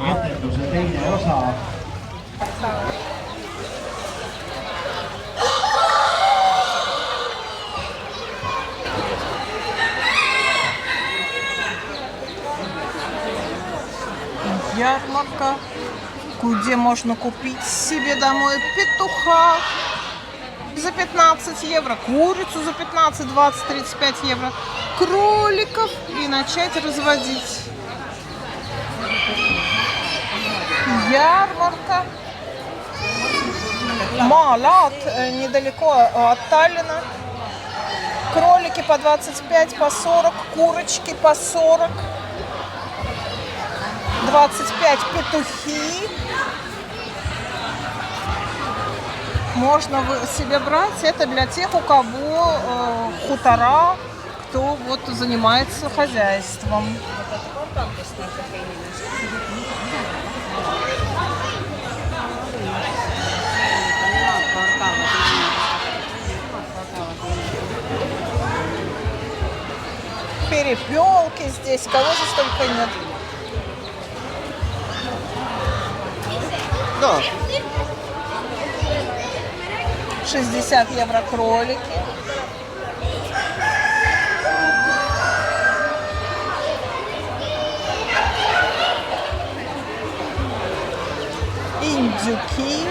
Etenduse teine osa. Ярмарка, где можно купить себе домой петуха за 15 евро, курицу за 15, 20, 35 евро, кроликов и начать разводить. Ярмарка. Малат, недалеко от Таллина. Кролики по 25, по 40, курочки по 40. 25 петухи. Можно себе брать. Это для тех, у кого хутора, кто вот занимается хозяйством. Перепелки здесь, кого здесь только нет. Да. 60 евро кролики. Индюки,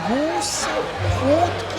гуси, утки.